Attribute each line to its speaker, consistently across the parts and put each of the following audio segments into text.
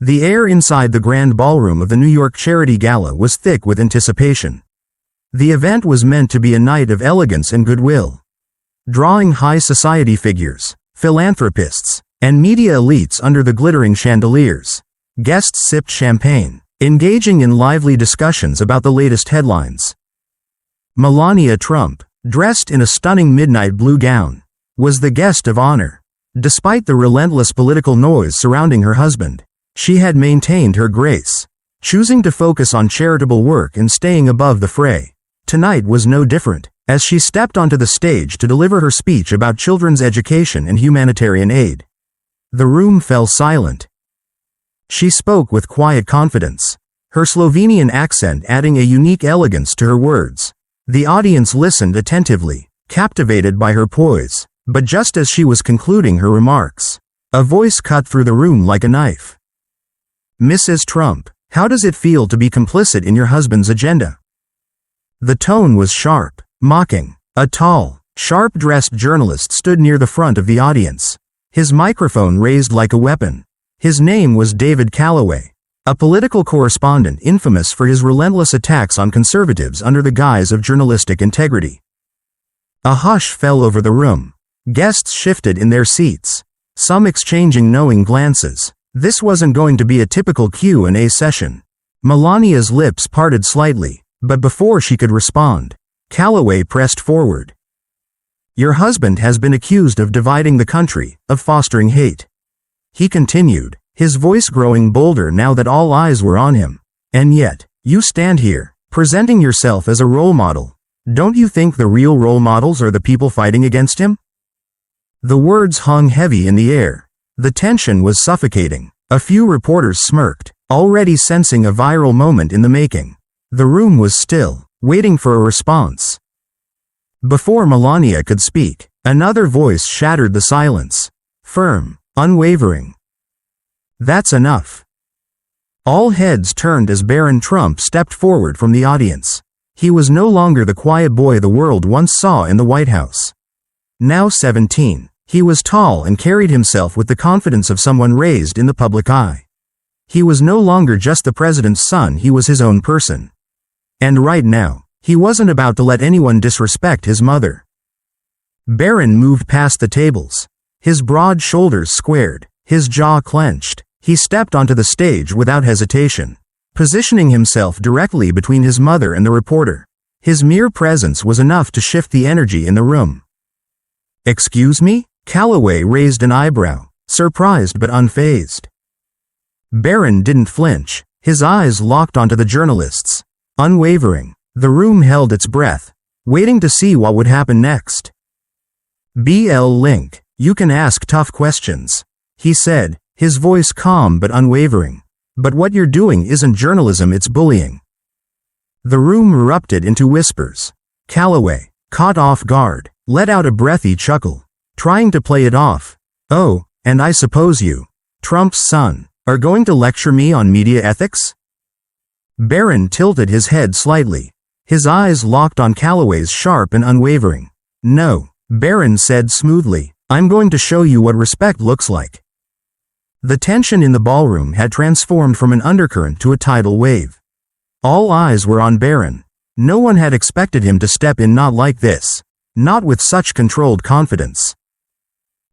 Speaker 1: The air inside the grand ballroom of the New York charity gala was thick with anticipation. The event was meant to be a night of elegance and goodwill. Drawing high society figures, philanthropists, and media elites under the glittering chandeliers. Guests sipped champagne, engaging in lively discussions about the latest headlines. Melania Trump, dressed in a stunning midnight blue gown, was the guest of honor. Despite the relentless political noise surrounding her husband, she had maintained her grace, choosing to focus on charitable work and staying above the fray. Tonight was no different, as she stepped onto the stage to deliver her speech about children's education and humanitarian aid. The room fell silent. She spoke with quiet confidence, her Slovenian accent adding a unique elegance to her words. The audience listened attentively, captivated by her poise, but just as she was concluding her remarks, a voice cut through the room like a knife. "Mrs. Trump, how does it feel to be complicit in your husband's agenda?" The tone was sharp, mocking. A tall, sharp-dressed journalist stood near the front of the audience, his microphone raised like a weapon. His name was David Calloway, a political correspondent infamous for his relentless attacks on conservatives under the guise of journalistic integrity. A hush fell over the room. Guests shifted in their seats, some exchanging knowing glances. This wasn't going to be a typical Q&A session. Melania's lips parted slightly, but before she could respond, Calloway pressed forward. "Your husband has been accused of dividing the country, of fostering hate," he continued, his voice growing bolder now that all eyes were on him. "And yet, you stand here, presenting yourself as a role model. Don't you think the real role models are the people fighting against him?" The words hung heavy in the air. The tension was suffocating. A few reporters smirked, already sensing a viral moment in the making. The room was still, waiting for a response. Before Melania could speak, another voice shattered the silence. Firm, unwavering. "That's enough." All heads turned as Barron Trump stepped forward from the audience. He was no longer the quiet boy the world once saw in the White House. Now 17, he was tall and carried himself with the confidence of someone raised in the public eye. He was no longer just the president's son, he was his own person. And right now, he wasn't about to let anyone disrespect his mother. Barron moved past the tables, his broad shoulders squared, his jaw clenched. He stepped onto the stage without hesitation, positioning himself directly between his mother and the reporter. His mere presence was enough to shift the energy in the room. "Excuse me?" Calloway raised an eyebrow, surprised but unfazed. Barron didn't flinch, his eyes locked onto the journalists. Unwavering, the room held its breath, waiting to see what would happen next. "BL Link, you can ask tough questions," he said, his voice calm but unwavering. "But what you're doing isn't journalism, it's bullying." The room erupted into whispers. Calloway, caught off guard, let out a breathy chuckle, trying to play it off. "Oh, and I suppose you, Trump's son, are going to lecture me on media ethics?" Barron tilted his head slightly, his eyes locked on Calloway's sharp and unwavering. "No," Barron said smoothly, "I'm going to show you what respect looks like." The tension in the ballroom had transformed from an undercurrent to a tidal wave. All eyes were on Barron. No one had expected him to step in, not like this, not with such controlled confidence.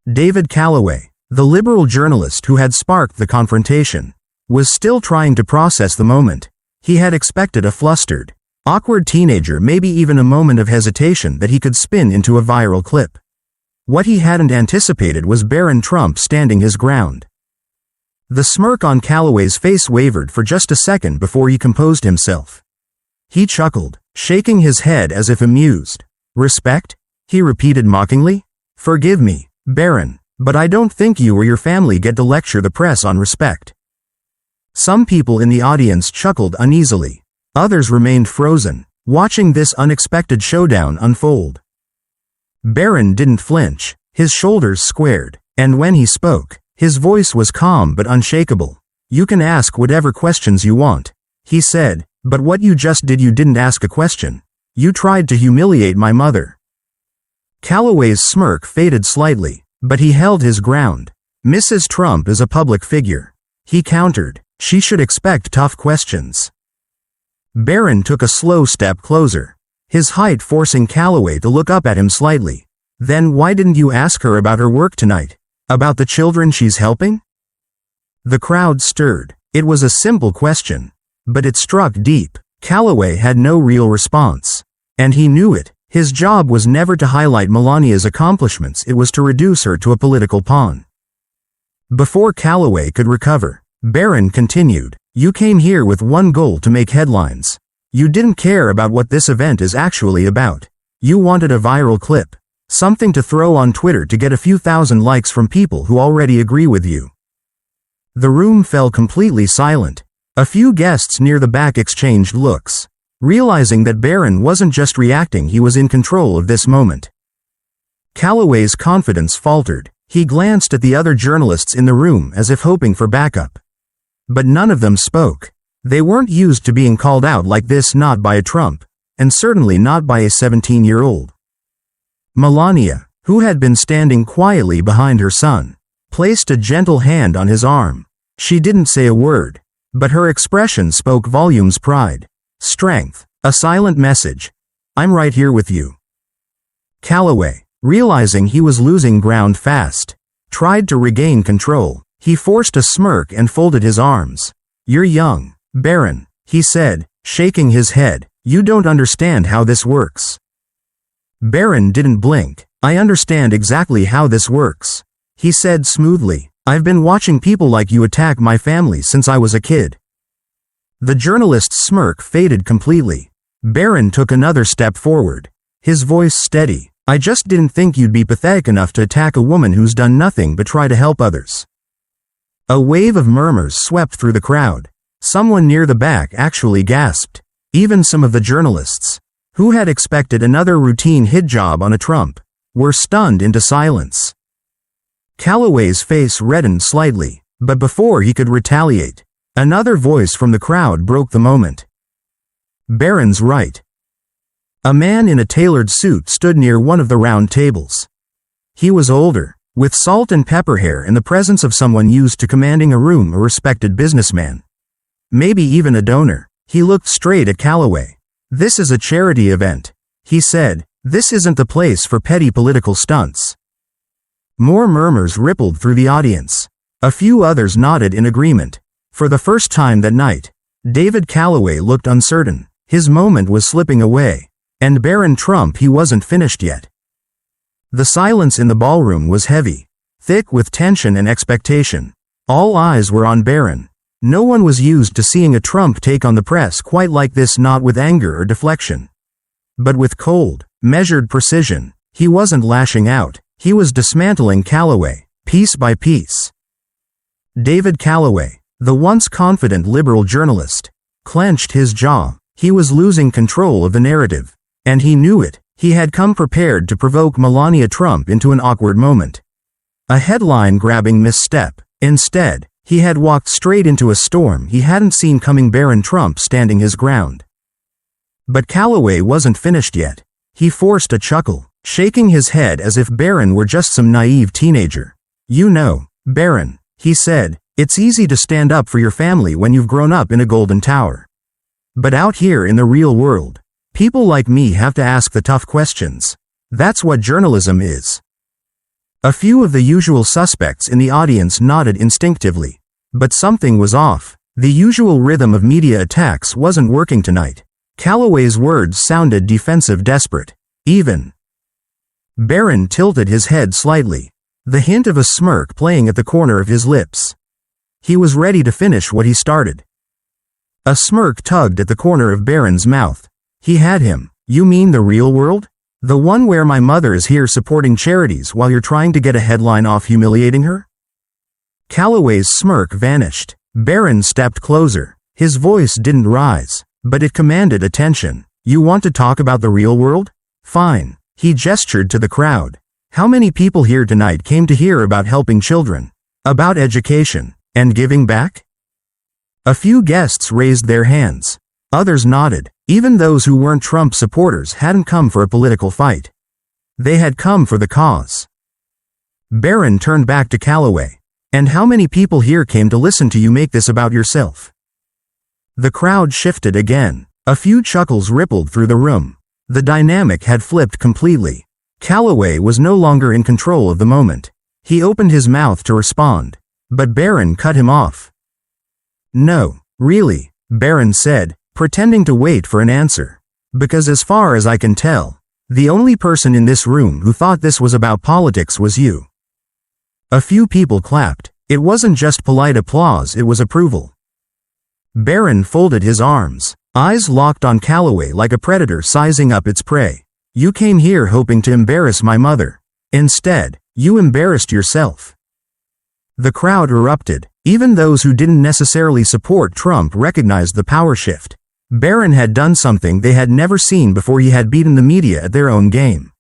Speaker 1: David Calloway, the liberal journalist who had sparked the confrontation, was still trying to process the moment. He had expected a flustered, awkward teenager, maybe even a moment of hesitation that he could spin into a viral clip. What he hadn't anticipated was Barron Trump standing his ground. The smirk on Calloway's face wavered for just a second before he composed himself. He chuckled, shaking his head as if amused. "Respect?" he repeated mockingly. "Forgive me, Barron, but I don't think you or your family get to lecture the press on respect." Some people in the audience chuckled uneasily. Others remained frozen, watching this unexpected showdown unfold. Barron didn't flinch, his shoulders squared, and when he spoke, his voice was calm but unshakable. "You can ask whatever questions you want," he said, "but what you just did, you didn't ask a question. You tried to humiliate my mother." Calloway's smirk faded slightly, but he held his ground. "Mrs. Trump is a public figure. he countered. She should expect tough questions. Barron took a slow step closer, his height forcing Calloway to look up at him slightly. Then why didn't you ask her about her work tonight? About the children she's helping? The crowd stirred. It was a simple question, but it struck deep. Calloway had no real response. And he knew it. His job was never to highlight Melania's accomplishments, it was to reduce her to a political pawn. Before Calloway could recover, Barron continued, "You came here with one goal: to make headlines. You didn't care about what this event is actually about. You wanted a viral clip. Something to throw on Twitter to get a few thousand likes from people who already agree with you." The room fell completely silent. A few guests near the back exchanged looks, realizing that Barron wasn't just reacting, he was in control of this moment. Calloway's confidence faltered. He glanced at the other journalists in the room as if hoping for backup. But none of them spoke. They weren't used to being called out like this, not by a Trump, and certainly not by a 17-year-old. Melania, who had been standing quietly behind her son, placed a gentle hand on his arm. She didn't say a word, but her expression spoke volumes: pride, strength, a silent message. "I'm right here with you." Calloway, realizing he was losing ground fast, tried to regain control. He forced a smirk and folded his arms. "You're young, Barron," he said, shaking his head. "You don't understand how this works." Barron didn't blink. "I understand exactly how this works," he said smoothly. "I've been watching people like you attack my family since I was a kid." The journalist's smirk faded completely. Barron took another step forward, his voice steady. "I just didn't think you'd be pathetic enough to attack a woman who's done nothing but try to help others." A wave of murmurs swept through the crowd. Someone near the back actually gasped. Even some of the journalists, who had expected another routine hit job on a Trump, were stunned into silence. Calloway's face reddened slightly, but before he could retaliate, another voice from the crowd broke the moment. "Barron's right." A man in a tailored suit stood near one of the round tables. He was older, with salt and pepper hair and the presence of someone used to commanding a room, a respected businessman. Maybe even a donor. He looked straight at Calloway. "This is a charity event," he said. "This isn't the place for petty political stunts." More murmurs rippled through the audience. A few others nodded in agreement. For the first time that night, David Calloway looked uncertain. His moment was slipping away. And Barron Trump, he wasn't finished yet. The silence in the ballroom was heavy, thick with tension and expectation. All eyes were on Barron. No one was used to seeing a Trump take on the press quite like this, not with anger or deflection, but with cold, measured precision. He wasn't lashing out. He was dismantling Calloway, piece by piece. David Calloway, the once confident liberal journalist, clenched his jaw. He was losing control of the narrative. And he knew it. He had come prepared to provoke Melania Trump into an awkward moment. A headline-grabbing misstep. Instead, he had walked straight into a storm he hadn't seen coming. Barron Trump standing his ground. But Calloway wasn't finished yet. He forced a chuckle, shaking his head as if Barron were just some naive teenager. "You know, Barron," he said, "it's easy to stand up for your family when you've grown up in a golden tower. But out here in the real world, people like me have to ask the tough questions. That's what journalism is." A few of the usual suspects in the audience nodded instinctively. But something was off. The usual rhythm of media attacks wasn't working tonight. Calloway's words sounded defensive, desperate. Even. Barron tilted his head slightly, the hint of a smirk playing at the corner of his lips. He was ready to finish what he started. A smirk tugged at the corner of Barron's mouth. He had him. "You mean the real world? The one where my mother is here supporting charities while you're trying to get a headline off humiliating her?" Calloway's smirk vanished. Barron stepped closer. His voice didn't rise, but it commanded attention. "You want to talk about the real world? Fine." He gestured to the crowd. "How many people here tonight came to hear about helping children, about education, and giving back?" A few guests raised their hands. Others nodded. Even those who weren't Trump supporters hadn't come for a political fight. They had come for the cause. Barron turned back to Calloway. And how many people here came to listen to you make this about yourself? The crowd shifted again. A few chuckles rippled through the room. The dynamic had flipped completely. Calloway was no longer in control of the moment. He opened his mouth to respond, but Barron cut him off. "No, really," Barron said, pretending to wait for an answer. "Because as far as I can tell, the only person in this room who thought this was about politics was you." A few people clapped. It wasn't just polite applause, it was approval. Barron folded his arms, eyes locked on Calloway like a predator sizing up its prey. "You came here hoping to embarrass my mother. Instead, you embarrassed yourself." The crowd erupted. Even those who didn't necessarily support Trump recognized the power shift. Barron had done something they had never seen before. He had beaten the media at their own game.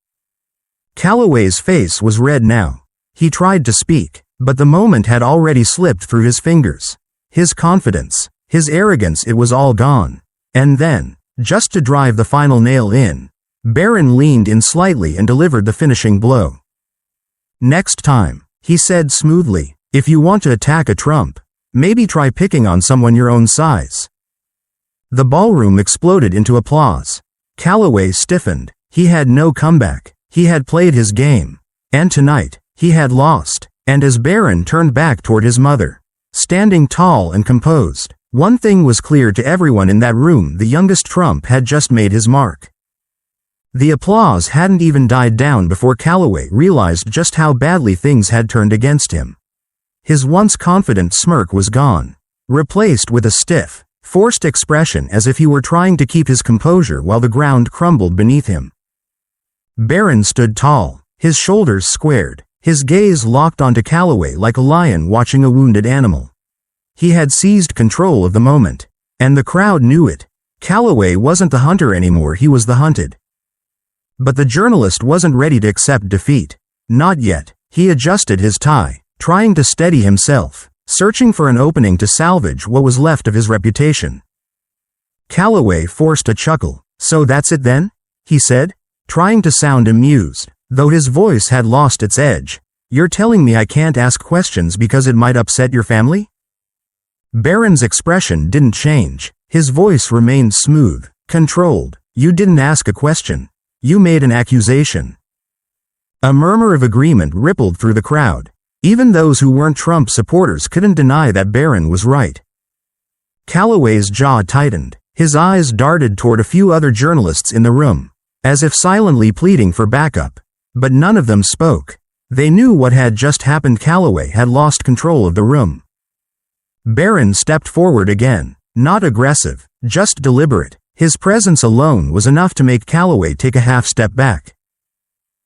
Speaker 1: Calloway's face was red now. He tried to speak, but the moment had already slipped through his fingers. His confidence, his arrogance, it was all gone. And then, just to drive the final nail in, Barron leaned in slightly and delivered the finishing blow. "Next time," he said smoothly, "if you want to attack a Trump, maybe try picking on someone your own size." The ballroom exploded into applause. Calloway stiffened. He had no comeback. He had played his game. And tonight, he had lost. And as Barron turned back toward his mother, standing tall and composed, one thing was clear to everyone in that room: the youngest Trump had just made his mark. The applause hadn't even died down before Calloway realized just how badly things had turned against him. His once confident smirk was gone, replaced with a stiff, forced expression as if he were trying to keep his composure while the ground crumbled beneath him. Barron stood tall, his shoulders squared, his gaze locked onto Calloway like a lion watching a wounded animal. He had seized control of the moment, and the crowd knew it. Calloway wasn't the hunter anymore, he was the hunted. But the journalist wasn't ready to accept defeat. Not yet. He adjusted his tie, trying to steady himself, searching for an opening to salvage what was left of his reputation. Calloway forced a chuckle. "So that's it then?" he said, trying to sound amused, though his voice had lost its edge. "You're telling me I can't ask questions because it might upset your family?" Barron's expression didn't change. His voice remained smooth, controlled. "You didn't ask a question. You made an accusation." A murmur of agreement rippled through the crowd. Even those who weren't Trump supporters couldn't deny that Barron was right. Calloway's jaw tightened. His eyes darted toward a few other journalists in the room, as if silently pleading for backup. But none of them spoke. They knew what had just happened. Calloway had lost control of the room. Barron stepped forward again, not aggressive, just deliberate. His presence alone was enough to make Calloway take a half step back.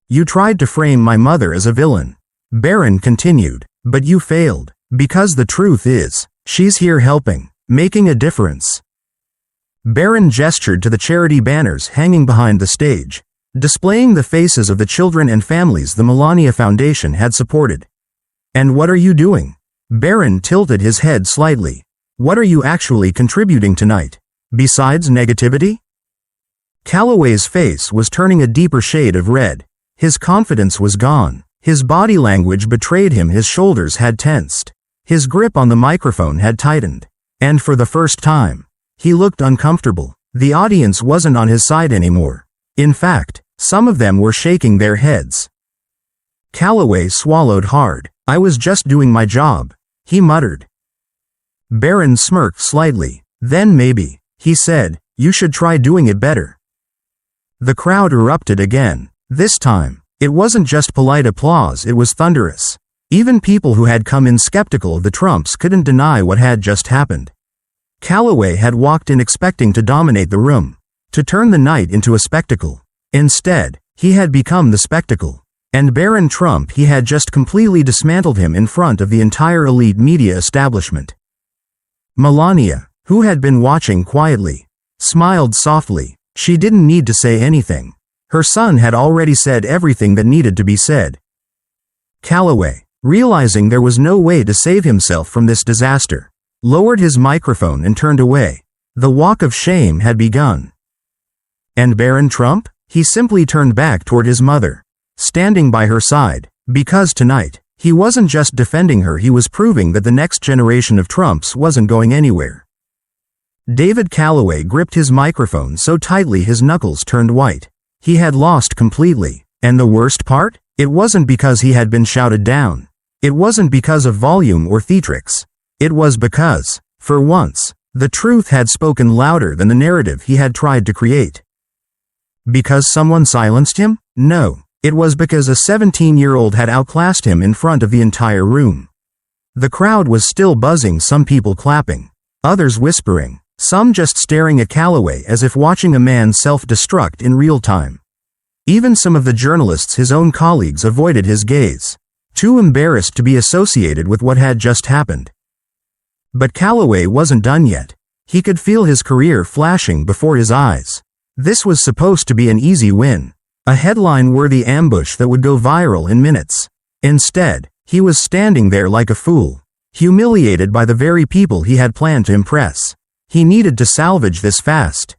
Speaker 1: "You tried to frame my mother as a villain," Barron continued, "but you failed. Because the truth is, she's here helping, making a difference." Barron gestured to the charity banners hanging behind the stage, displaying the faces of the children and families the Melania Foundation had supported. "And what are you doing?" Barron tilted his head slightly. "What are you actually contributing tonight, besides negativity?" Calloway's face was turning a deeper shade of red. His confidence was gone. His body language betrayed him. His shoulders had tensed. His grip on the microphone had tightened. And for the first time, he looked uncomfortable. The audience wasn't on his side anymore. In fact, some of them were shaking their heads. Calloway swallowed hard. "I was just doing my job," he muttered. Barron smirked slightly. "Then maybe," he said, "you should try doing it better." The crowd erupted again. This time, it wasn't just polite applause, it was thunderous. Even people who had come in skeptical of the Trumps couldn't deny what had just happened. Calloway had walked in expecting to dominate the room, to turn the night into a spectacle. Instead, he had become the spectacle. And Barron Trump, he had just completely dismantled him in front of the entire elite media establishment. Melania, who had been watching quietly, smiled softly. She didn't need to say anything. Her son had already said everything that needed to be said. Calloway, realizing there was no way to save himself from this disaster, lowered his microphone and turned away. The walk of shame had begun. And Barron Trump? He simply turned back toward his mother, standing by her side, because tonight, He wasn't just defending her, he was proving that the next generation of Trumps wasn't going anywhere. David Calloway gripped his microphone so tightly his knuckles turned white. He had lost completely. And the worst part? It wasn't because he had been shouted down. It wasn't because of volume or theatrics. It was because, for once, the truth had spoken louder than the narrative he had tried to create. Because someone silenced him? No. It was because a 17-year-old had outclassed him in front of the entire room. The crowd was still buzzing, some people clapping, others whispering, some just staring at Calloway as if watching a man self-destruct in real time. Even some of the journalists, his own colleagues, avoided his gaze, too embarrassed to be associated with what had just happened. But Calloway wasn't done yet. He could feel his career flashing before his eyes. This was supposed to be an easy win, a headline-worthy ambush that would go viral in minutes. Instead, he was standing there like a fool, humiliated by the very people he had planned to impress. He needed to salvage this fast.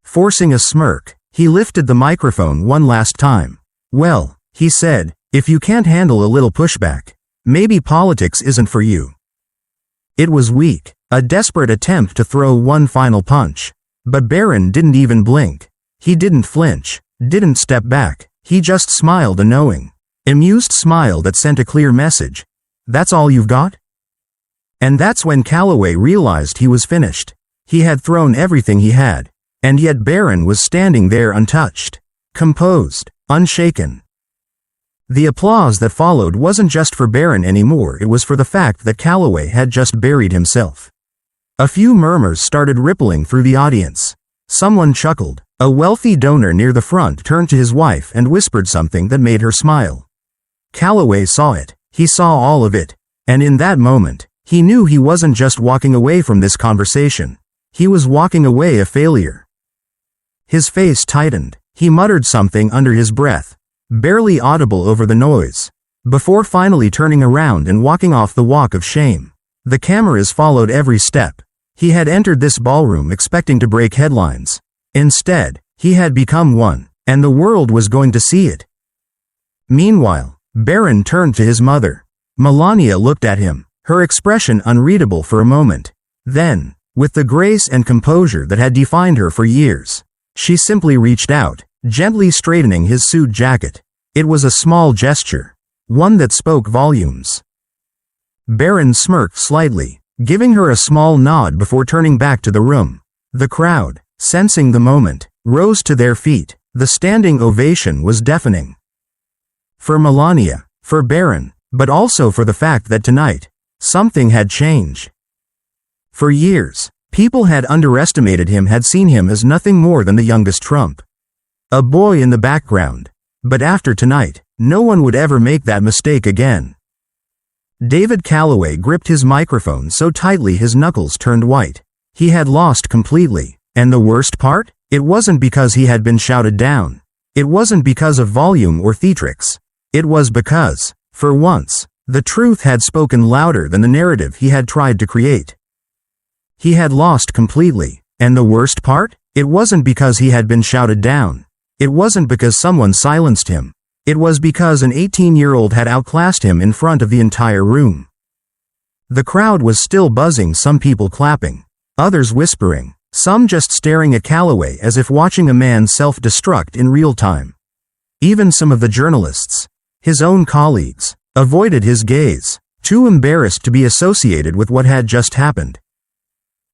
Speaker 1: Forcing a smirk, he lifted the microphone one last time. "Well," he said, "if you can't handle a little pushback, maybe politics isn't for you." It was weak, a desperate attempt to throw one final punch. But Barron didn't even blink. He didn't flinch, didn't step back. He just smiled, a knowing, amused smile that sent a clear message. "That's all you've got?" And that's when Calloway realized he was finished. He had thrown everything he had, and yet Barron was standing there untouched, composed, unshaken. The applause that followed wasn't just for Barron anymore, it was for the fact that Calloway had just buried himself. A few murmurs started rippling through the audience. Someone chuckled. A wealthy donor near the front turned to his wife and whispered something that made her smile. Calloway saw it. He saw all of it. And in that moment, he knew he wasn't just walking away from this conversation. He was walking away a failure. His face tightened. He muttered something under his breath, barely audible over the noise, before finally turning around and walking off the walk of shame. The cameras followed every step. He had entered this ballroom expecting to break headlines. Instead, he had become one, and the world was going to see it. Meanwhile, Barron turned to his mother. Melania looked at him, her expression unreadable for a moment. Then, with the grace and composure that had defined her for years, she simply reached out, gently straightening his suit jacket. It was a small gesture, one that spoke volumes. Barron smirked slightly, giving her a small nod before turning back to the room. The crowd, sensing the moment, rose to their feet. The standing ovation was deafening. For Melania, for Barron, but also for the fact that tonight, something had changed. For years, people had underestimated him, had seen him as nothing more than the youngest Trump, a boy in the background. But after tonight, no one would ever make that mistake again. David Calloway gripped his microphone so tightly his knuckles turned white. He had lost completely. And the worst part? It wasn't because he had been shouted down. It wasn't because of volume or theatrics. It was because, for once, the truth had spoken louder than the narrative he had tried to create. He had lost completely. And the worst part? It wasn't because he had been shouted down. It wasn't because someone silenced him. It was because an 18-year-old had outclassed him in front of the entire room. The crowd was still buzzing, some people clapping, others whispering, some just staring at Calloway as if watching a man self-destruct in real time. Even some of the journalists, his own colleagues, avoided his gaze, too embarrassed to be associated with what had just happened.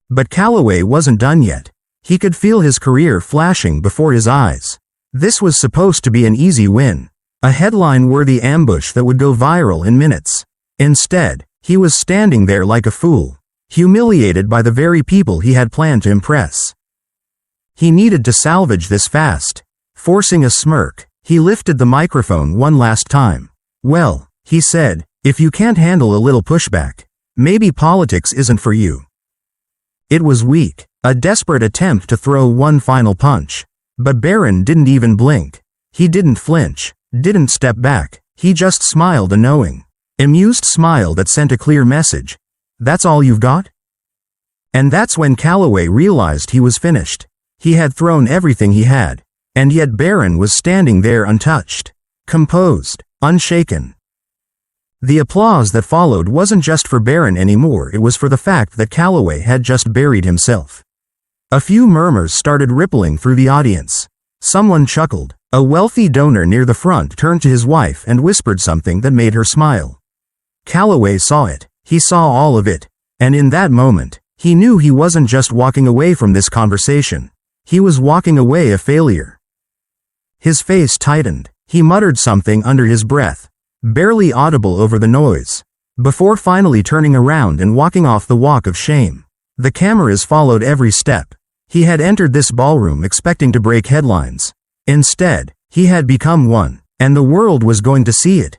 Speaker 1: But Calloway wasn't done yet. He could feel his career flashing before his eyes. This was supposed to be an easy win, a headline-worthy ambush that would go viral in minutes. Instead, he was standing there like a fool, humiliated by the very people he had planned to impress. He needed to salvage this fast. Forcing a smirk, he lifted the microphone one last time. "Well," he said, "if you can't handle a little pushback, maybe politics isn't for you." It was weak, a desperate attempt to throw one final punch. But Barron didn't even blink. He didn't flinch, didn't step back. He just smiled, a knowing, amused smile that sent a clear message. "That's all you've got?" And that's when Calloway realized he was finished. He had thrown everything he had, and yet Barron was standing there untouched, composed, unshaken. The applause that followed wasn't just for Barron anymore, it was for the fact that Calloway had just buried himself. A few murmurs started rippling through the audience. Someone chuckled. A wealthy donor near the front turned to his wife and whispered something that made her smile. Calloway saw it. He saw all of it. And in that moment, he knew he wasn't just walking away from this conversation. He was walking away a failure. His face tightened. He muttered something under his breath, barely audible over the noise, before finally turning around and walking off the walk of shame. The cameras followed every step. He had entered this ballroom expecting to break headlines. Instead, he had become one, and the world was going to see it.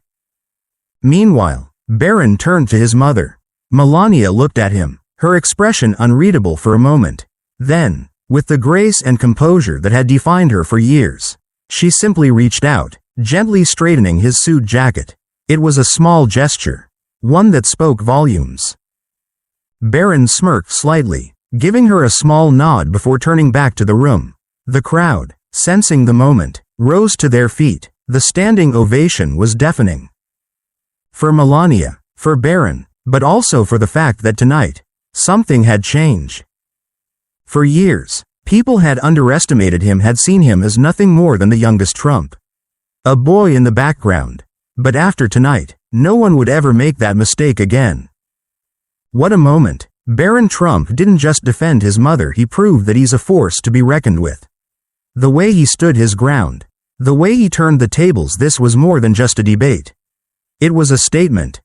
Speaker 1: Meanwhile, Barron turned to his mother. Melania looked at him, her expression unreadable for a moment. Then, with the grace and composure that had defined her for years, she simply reached out, gently straightening his suit jacket. It was a small gesture, one that spoke volumes. Barron smirked slightly, giving her a small nod before turning back to the room. The crowd, sensing the moment, rose to their feet. The standing ovation was deafening. For Melania, for Barron, but also for the fact that tonight, something had changed. For years, people had underestimated him, had seen him as nothing more than the youngest Trump. A boy in the background. But after tonight, no one would ever make that mistake again. What a moment. Barron Trump didn't just defend his mother, he proved that he's a force to be reckoned with. The way he stood his ground, the way he turned the tables, this was more than just a debate. It was a statement.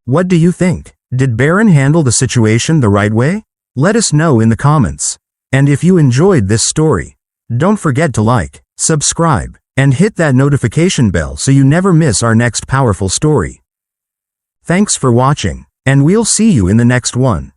Speaker 1: What do you think? Did Barron handle the situation the right way? Let us know in the comments. And if you enjoyed this story, don't forget to like, subscribe, and hit that notification bell so you never miss our next powerful story. Thanks for watching, and we'll see you in the next one.